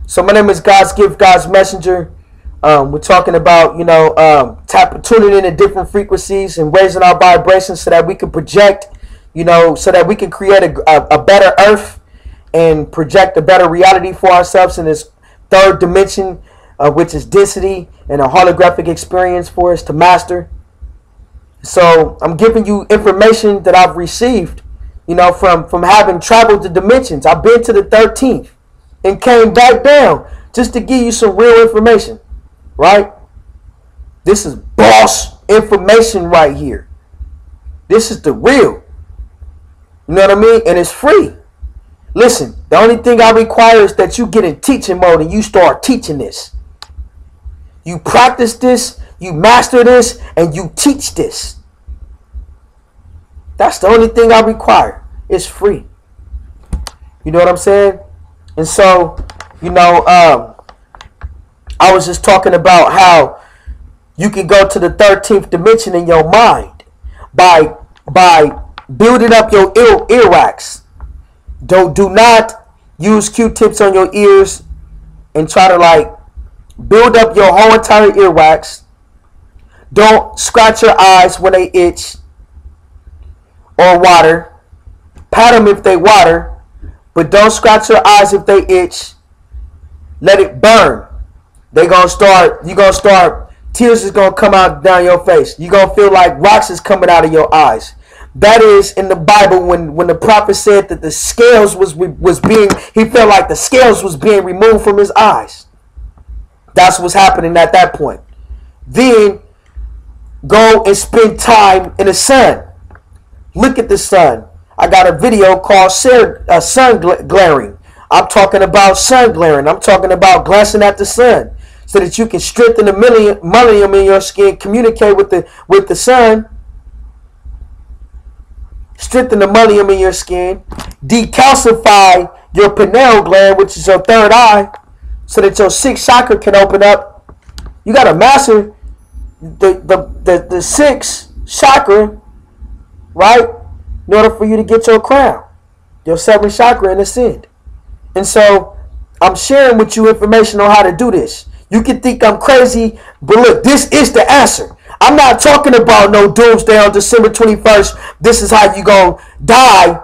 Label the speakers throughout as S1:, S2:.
S1: So my name is God's Gift, God's Messenger. We're talking about, tuning in at different frequencies and raising our vibrations so that we can project, so that we can create a better earth and project a better reality for ourselves in this third dimension, which is density and a holographic experience for us to master. So I'm giving you information that I've received, from having traveled the dimensions. I've been to the 13th and came back down just to give you some real information, right? This is boss information right here. This is the real. You know what I mean? And it's free. Listen, the only thing I require is that you get in teaching mode and you start teaching this. You practice this, you master this, and you teach this. That's the only thing I require. It's free. You know what I'm saying? And so, I was just talking about how you can go to the 13th dimension in your mind by building up your earwax. Do not use Q-tips on your ears and try to build up your whole entire earwax. Don't scratch your eyes when they itch or water. Pat them if they water, but don't scratch your eyes if they itch. Let it burn. You're gonna start, tears is gonna come out down your face. You're gonna feel like rocks is coming out of your eyes. That is in the Bible when the prophet said that the scales he felt like the scales was being removed from his eyes. That's what's happening at that point. Then go and spend time in the sun. Look at the sun. I got a video called sun glaring. I'm talking about sun glaring. I'm talking about glancing at the sun so that you can strengthen the myelin in your skin, communicate with the sun, strengthen the myelin in your skin, decalcify your pineal gland, which is your third eye, so that your sixth chakra can open up. You got to master the sixth chakra, right? In order for you to get your crown, your seventh chakra, and ascend. And so I'm sharing with you information on how to do this. You can think I'm crazy, but look, this is the answer. I'm not talking about no doomsday on December 21st. This is how you gonna die.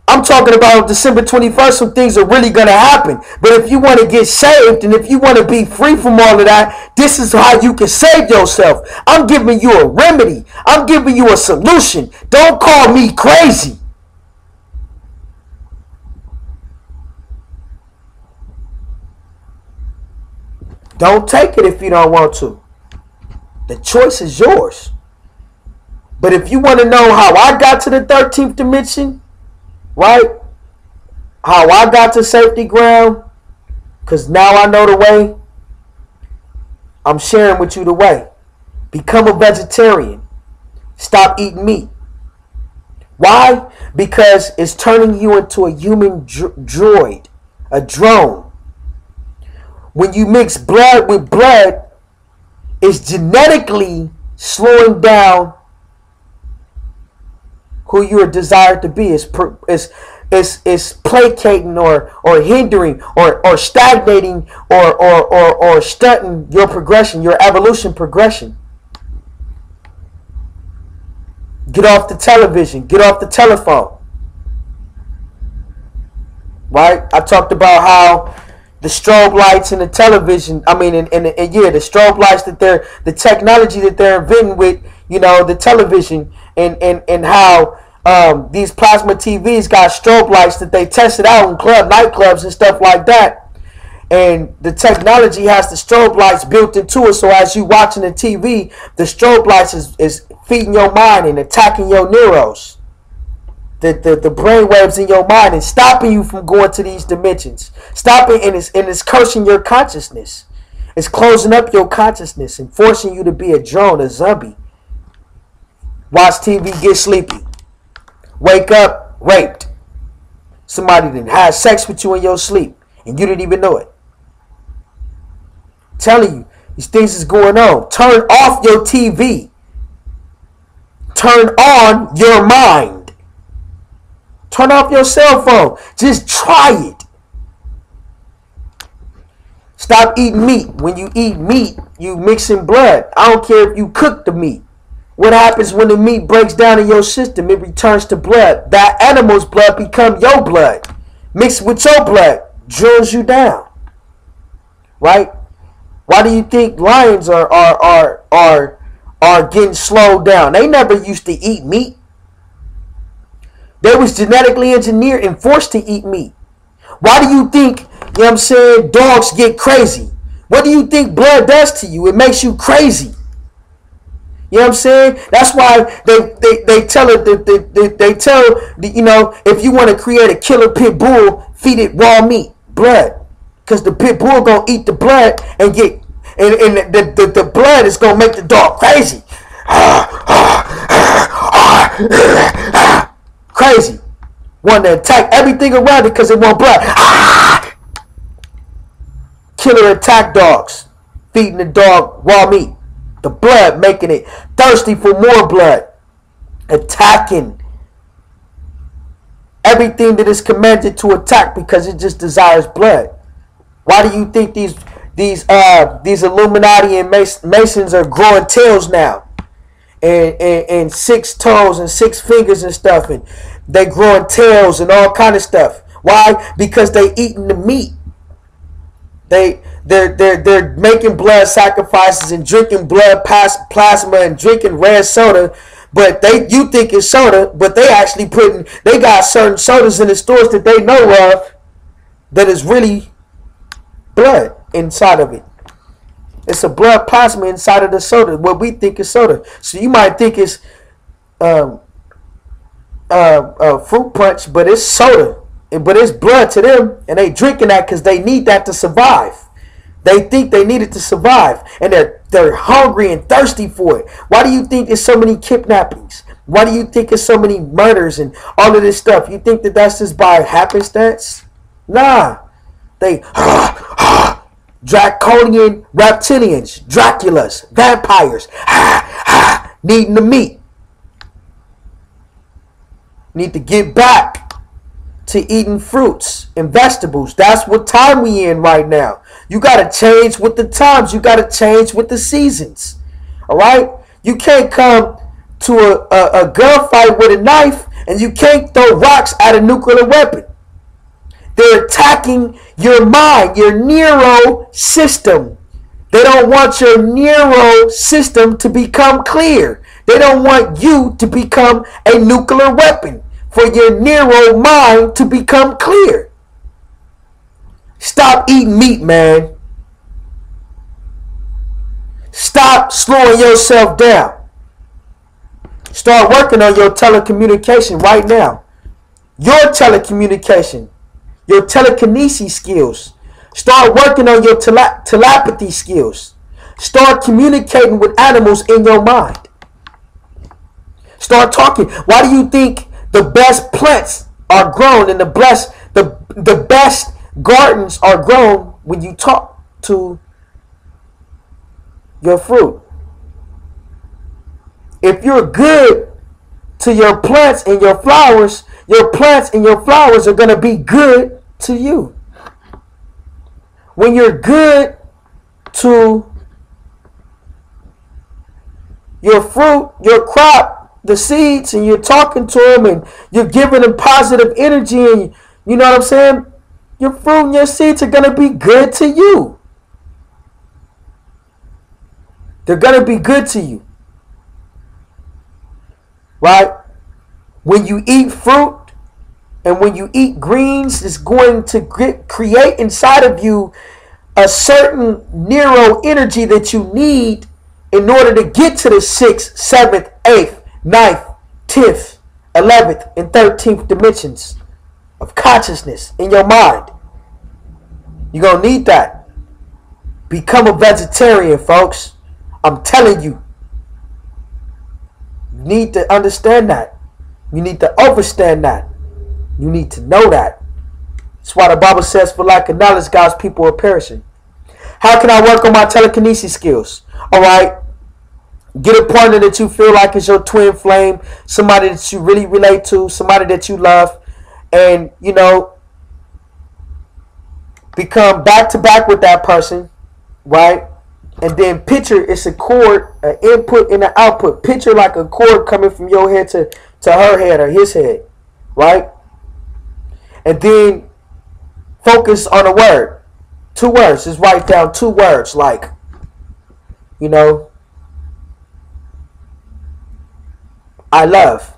S1: I'm talking about December 21st, some things are really going to happen. But if you want to get saved and if you want to be free from all of that, this is how you can save yourself. I'm giving you a remedy. I'm giving you a solution. Don't call me crazy. Don't take it if you don't want to. The choice is yours. But if you want to know how I got to the 13th dimension, right? How I got to safety ground, because now I know the way. I'm sharing with you the way. Become a vegetarian. Stop eating meat. Why? Because it's turning you into a human droid, a drone. When you mix blood with blood, it's genetically slowing down who you are desired to be. Is placating or hindering or stagnating or stunting your progression, your evolution progression. Get off the television. Get off the telephone. Right? I talked about how the strobe lights and the television, the strobe lights the technology that they're inventing with, the television and how these plasma TVs got strobe lights that they tested out in nightclubs and stuff like that. And the technology has the strobe lights built into it, so as you watching the TV, the strobe lights is feeding your mind and attacking your neurons, the brain waves in your mind, and stopping you from going to these dimensions. Stopping and it's cursing your consciousness. It's closing up your consciousness and forcing you to be a drone, a zombie. Watch TV, get sleepy. Wake up, raped. Somebody didn't have sex with you in your sleep and you didn't even know it. I'm telling you, these things is going on. Turn off your TV. Turn on your mind. Turn off your cell phone. Just try it. Stop eating meat. When you eat meat, you mixing blood. I don't care if you cook the meat. What happens when the meat breaks down in your system? It returns to blood. That animal's blood become your blood. Mixed with your blood, drills you down. Right? Why do you think lions are getting slowed down? They never used to eat meat. They was genetically engineered and forced to eat meat. Why do you think, you know what I'm saying, dogs get crazy? What do you think blood does to you? It makes you crazy. You know what I'm saying? That's why they tell it, they tell, you know, if you want to create a killer pit bull, feed it raw meat, blood. Because the pit bull going to eat the blood and get, and the blood is going to make the dog crazy. Crazy. Want to attack everything around it because it want blood. Killer attack dogs. Feeding the dog raw meat. The blood making it thirsty for more blood. Attacking everything that is commanded to attack because it just desires blood. Why do you think these Illuminati and Masons are growing tails now? And 6 toes and 6 fingers and stuff, and they growing tails and all kind of stuff. Why? Because they eating the meat. They're making blood sacrifices and drinking blood plasma and drinking red soda, but you think it's soda, but they actually they got certain sodas in the stores that they know of that is really blood inside of it. It's a blood plasma inside of the soda. What we think is soda. So you might think it's fruit punch, but it's soda. But it's blood to them, and they drinking that because they need that to survive. They think they need it to survive, and they're hungry and thirsty for it. Why do you think there's so many kidnappings? Why do you think there's so many murders and all of this stuff? You think that that's just by happenstance? Nah. They draconian reptilians, Draculas, vampires, needing the meat. Need to get back to eating fruits and vegetables. That's what time we in right now. You got to change with the times. You got to change with the seasons. All right? You can't come to a gunfight with a knife, and you can't throw rocks at a nuclear weapon. They're attacking your mind, your neuro system. They don't want your neuro system to become clear. They don't want you to become a nuclear weapon for your neuro mind to become clear. Stop eating meat, man. Stop slowing yourself down. Start working on your telecommunication right now. Your telecommunication. Your telekinesis skills. Start working on your telepathy skills. Start communicating with animals in your mind. Start talking. Why do you think the best plants are grown and the best gardens are grown when you talk to your fruit? If you're good to your plants and your flowers are going to be good to you. When you're good to your fruit, your crop, the seeds, and you're talking to them and you're giving them positive energy, and you know what I'm saying? Your fruit and your seeds are going to be good to you. They're going to be good to you. Right? When you eat fruit and when you eat greens, it's going to create inside of you a certain neuro energy that you need in order to get to the 6th, 7th, 8th, 9th, 10th, 11th, and 13th dimensions of consciousness in your mind. You're going to need that. Become a vegetarian, folks. I'm telling you. You need to understand that. You need to understand that. You need to know that. That's why the Bible says, for lack of knowledge, God's people are perishing. How can I work on my telekinesis skills? All right. Get a partner that you feel like is your twin flame. Somebody that you really relate to. Somebody that you love. And, you know, become back to back with that person, right? And then picture it's a cord, an input and an output. Picture like a cord coming from your head to her head or his head, right? And then focus on a word. 2 words. Just write down 2 words like, you know, I love.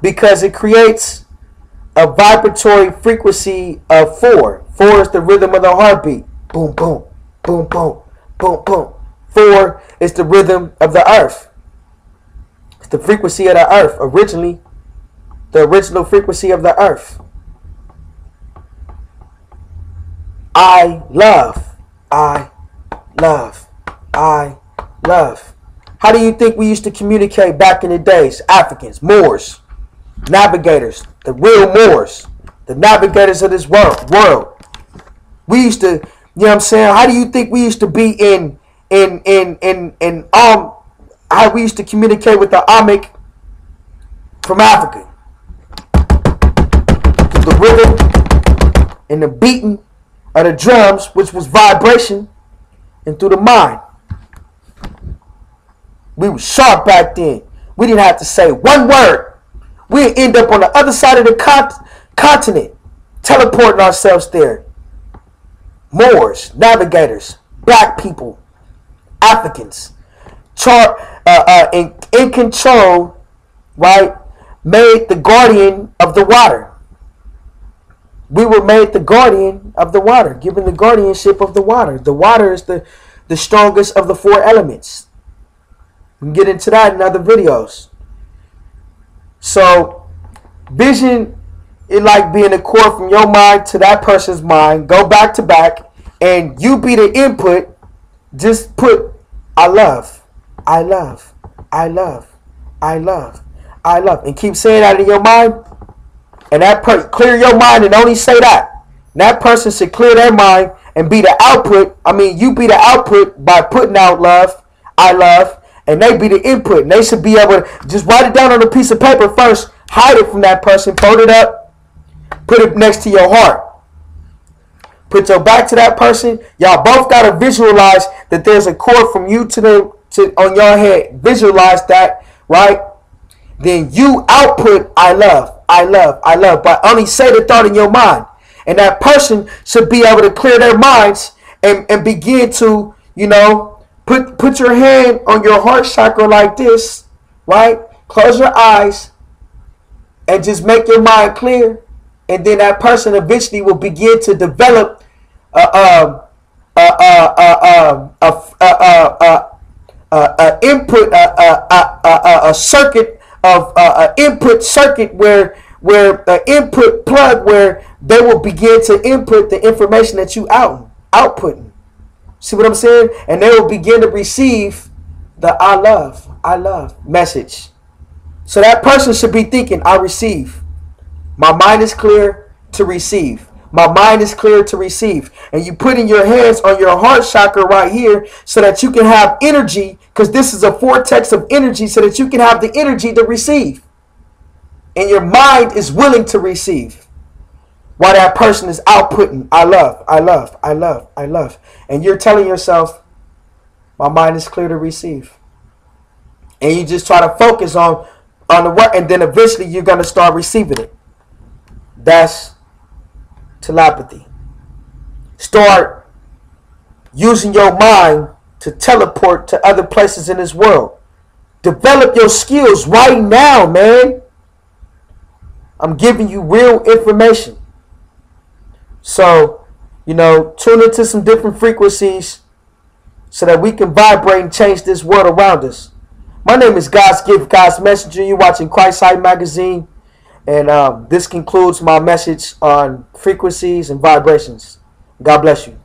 S1: Because it creates a vibratory frequency of 4. 4 is the rhythm of the heartbeat. Boom, boom, boom, boom, boom, boom. 4 is the rhythm of the earth. It's the frequency of the earth. Originally, the original frequency of the earth. I love. I love. I love. How do you think we used to communicate back in the days? Africans, Moors, navigators, the real Moors, the navigators of this world. We used to, you know what I'm saying? How do you think we used to be how we used to communicate with the Amic from Africa? Through the rhythm and the beating of the drums, which was vibration, and through the mind. We were sharp back then. We didn't have to say one word. We'd end up on the other side of the continent, teleporting ourselves there. Moors, navigators, black people, Africans, in control, right? Made the guardian of the water. We were made the guardian of the water, given the guardianship of the water. The water is the strongest of the 4 elements. We can get into that in other videos. So, vision is like being a cord from your mind to that person's mind. Go back to back, and you be the input. Just put, I love, I love, I love, I love, I love, and keep saying that in your mind. And that clear your mind and only say that. And that person should clear their mind and be the output. I mean, you be the output by putting out love, I love, and they be the input. And they should be able to just write it down on a piece of paper first, hide it from that person, fold it up, put it next to your heart. Put your back to that person. Y'all both gotta visualize that there's a cord from you to on your head. Visualize that, right? Then you output I love, I love, I love, but only say the thought in your mind. And that person should be able to clear their minds and begin to, you know, put your hand on your heart chakra like this, right? Close your eyes and just make your mind clear. And then that person eventually will begin to develop a circuit of input circuit where the input plug where they will begin to input the information that you outputting. See what I'm saying? And they will begin to receive the I love message. So that person should be thinking, I receive. My mind is clear to receive. My mind is clear to receive. And you putting your hands on your heart chakra right here so that you can have energy, because this is a vortex of energy, so that you can have the energy to receive. And your mind is willing to receive. While that person is outputting, I love, I love, I love, I love. And you're telling yourself, my mind is clear to receive. And you just try to focus on the work, and then eventually you're going to start receiving it. That's telepathy. Start using your mind to teleport to other places in this world. Develop your skills right now, man. I'm giving you real information. So, you know, tune into some different frequencies so that we can vibrate and change this world around us. My name is God's Gift, God's Messenger. You're watching Christ Hype Magazine. And this concludes my message on frequencies and vibrations. God bless you.